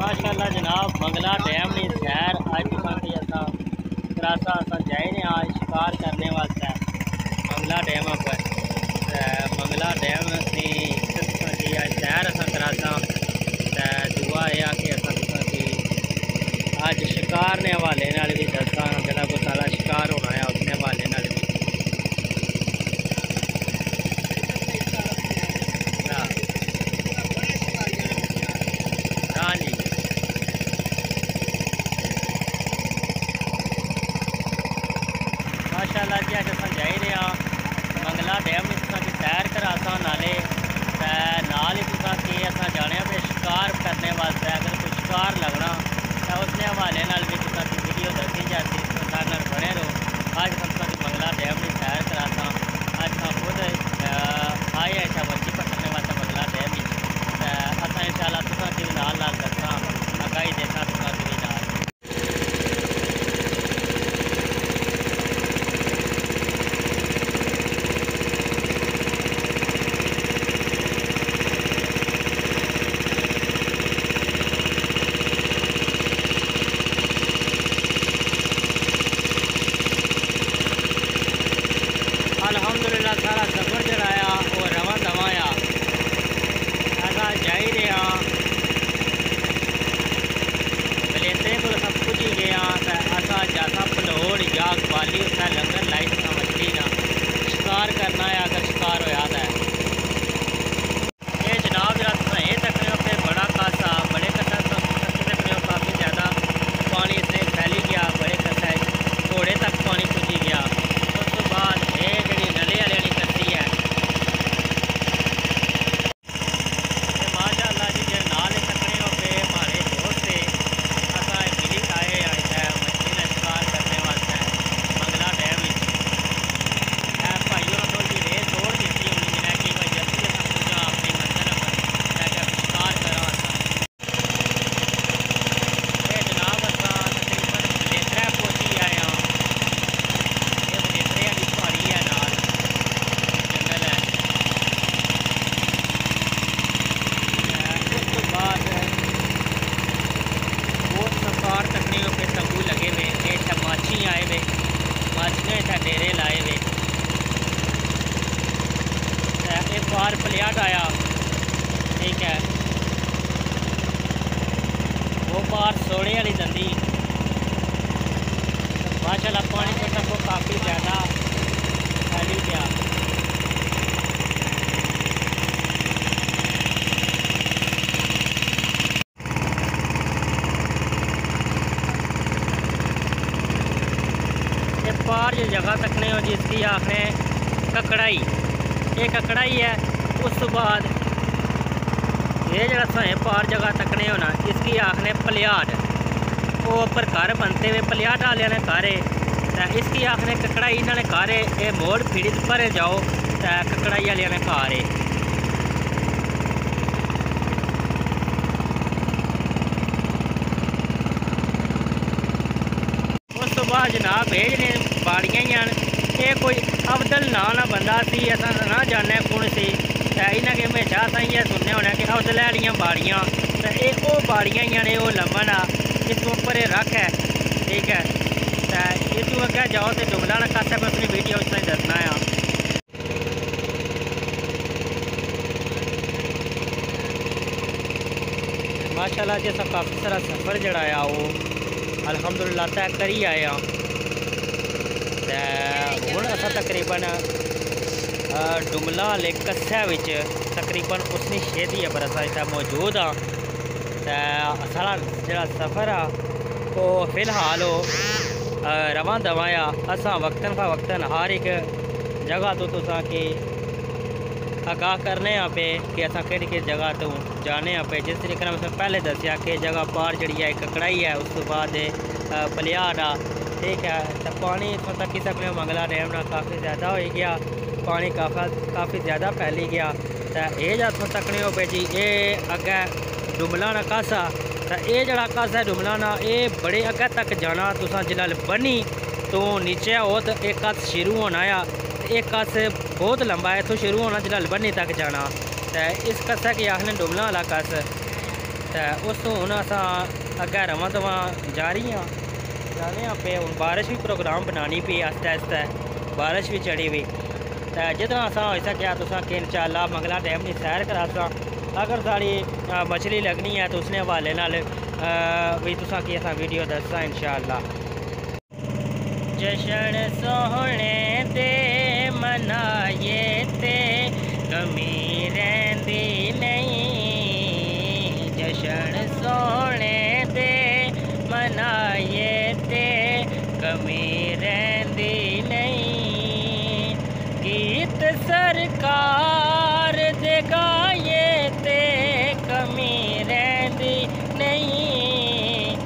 माशाअल्लाह जनाब मंगला डैम नी सैर अज तुसां की असा करासा असा जाए ने आज शिकार करने वास्ते मंगला डैम पर मंगला डैम की आज सैर असा करासा दुआ यह कि असा तुसां की अज शिकार ने हवाले नाल भी दसा जड़ा को सारा शिकार होना है उसने हवाले नाल भी हाँ जी माशाअल्लाह जी अज अस जाई रहे हैं मंगला डैम की सैर करासा नाले नाल ही तुसा कि अस जाने पे शिकार करने वास्ते अगर कोई शिकार लगना तो उसने हवाले नाल भी तुसा की वीडियो दसी जाती सारे बने रहो। अज तुसा की मंगला डैम की सैर करासा अज खुद आए हैं मच्छी पकड़ने वास्ते मंगला डैम अस इंशाअल्लाह तुसा की नाल दसा आगाही देना तुसा की नाल अल्हम्दुलिल्लाह सारा सफ़र जराया और रवा दवाया असा जाई रहा बलेते को सब कुछ ही गया असा जाता भलोड़ या ग्वाली उसका लंगर लाई सका मछली ना शिकार करना है अगर शिकार होया है ये जनाब जरा तुम ये तकने पे बड़ा कासा बड़े कसा तकने काफ़ी ज़्यादा पानी इसने फैली गया बड़े कसा घोड़े तक पानी पुजी गया उस तो बाद ये जी नले वाली करती है माशाअल्लाह जी जो नाल तकने पे हमारे दोस्त से असा मिली आए मछली का शिकार करने वास्ते मंगला डैम भाइयों थोड़ी रेत तोड़ दी उन्होंने कि भाई जल्दी अस पूजा अपनी मंजिल पर शिकार करा ये जनाब असा तकरीबन बलेतरा पहुंची आए हाँ ये बलेतरे वाली पहाड़ी है नाल जंगल है उस तो बाद बहुत सरकार तकने पे तंबू लगे हुए इतना माछी आए हुए माछियाँ इतना डेरे लाए हुए एक बार प्लेट आया ठीक है वो बार सोने वाली दंदी माशाअल्लाह पानी को सबको काफ़ी ज़्यादा फैली गया ये पार जो जगह तकने हो जिसकी आखने ककड़ाई ये ककड़ाई है उस तो बाद ये जरा साए पार जगह तकने हो ना इसकी आखने पलियाट वो ऊपर घर बनते हुए पलियाट वाले ने कारे इसकी आखने ककड़ाई इन्होंने कारे ये मोड़ फिड़ी भरे जाओ ककड़ाई वाले ने कारे उस तो बाद जनाब भेजने बाड़ियाँ ही ये कोई अफजल ना बंदा सी अस ना जाने कौन सी इन्हें कि हमेशा अस इं सुनने होने कि अफजल वालियाँ बाड़ियाँ तो ये बाड़ियाँ ही ने वो लम्बन आ इतों पर रख है ठीक है तो इतों अगर जाओ तो जुमला ना कस मैं अपनी वीडियो उसमें दसना है माशाअल्लाह जी अस काफ़ी सारा सफ़र जड़ा आ वो अल्हम्दुलिल्लाह तय करी आए हूँ अस तकरीबन डुमला आले कस्से तकरीबन उसनी शेदी पर अस इतना मौजूद हाँ सारा जो सफ़र आ वो फिलहाल रवा दवा असा वक्तन फ वक्तन हर एक जगह तो तुसा कि आगाह करने पे कि अस कि जगह तो जाने पे जिस तरीके मैं पहले दसिया कि जगह पार जी है ककड़ाई है उस तो बाद पलियाट आ ठीक है तो पानी इतों तक ही सकने मंगला डैम ना काफ़ी ज़्यादा हो गया पानी काफ़ी ज़्यादा फैली गया तो ये जब तकने हो पे जी ये अगे डुमला ना कासा तो ये जड़ा कासा डुमला ना ये बड़े अगे तक जाना तुसा जिला बनी तो नीचे हो तो एक कस शुरू होना आ एक कस बहुत लंबा है इतों शुरू होना जिला बनी तक जाना तो इस कसा की आखने डुमला वाला कस तो उस हूँ अस अगर रवां दवां जा रही हाँ जाने पे हूँ बारिश भी प्रोग्राम बनानी पी आस्ते आस्ते बारिश भी चढ़ी हुई तो जितना असा हो सकेआ तुसा कि इंशाअल्लाह मंगला डैम की सैर करासा अगर साड़ी मछली लगनी है तो उसने हवाले नाल भी तुसा की असा वीडियो दसा इंशाअल्लाह। जशन सोहने दे मनाए ते कमी रहिंदी नहीं जशन सोहने दे मनाए ते कमी रहिंदी नहीं गीत सरकार दे गाए ते कमी रहिंदी नहीं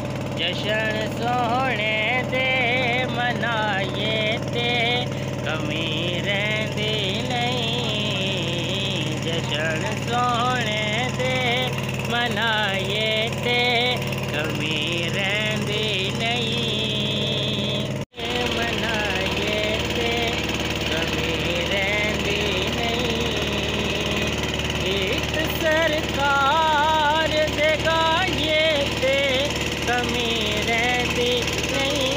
जशन सोहने दे मनाए ते कमी रहिंदी नहीं जशन सोहने दे मनाए ते कमी रहिंदी नहीं मनाए ते कमी रहिंदी नहीं गीत सरकार दे गाए ते कमी रहिंदी नहीं।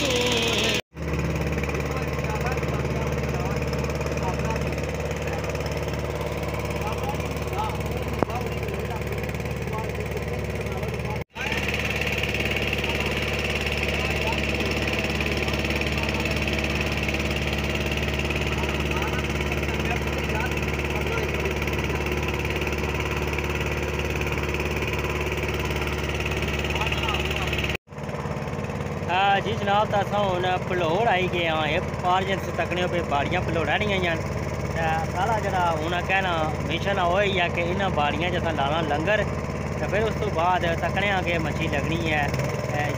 जी जनाब तो अस हूँ भलोड़ आई गए हाँ ये पारजन तकने पे बाड़ियाँ भलोड़ा नहीं सारा जरा हूँ कहना मिशन वो ही है कि इन्होंने बाड़ियाँ जैसा लाना लंगर तो फिर उस तो बाद तकने कि मच्छी लगनी है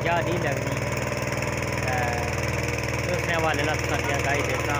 या नहीं लगनी उसने हवाले ला गाई देता।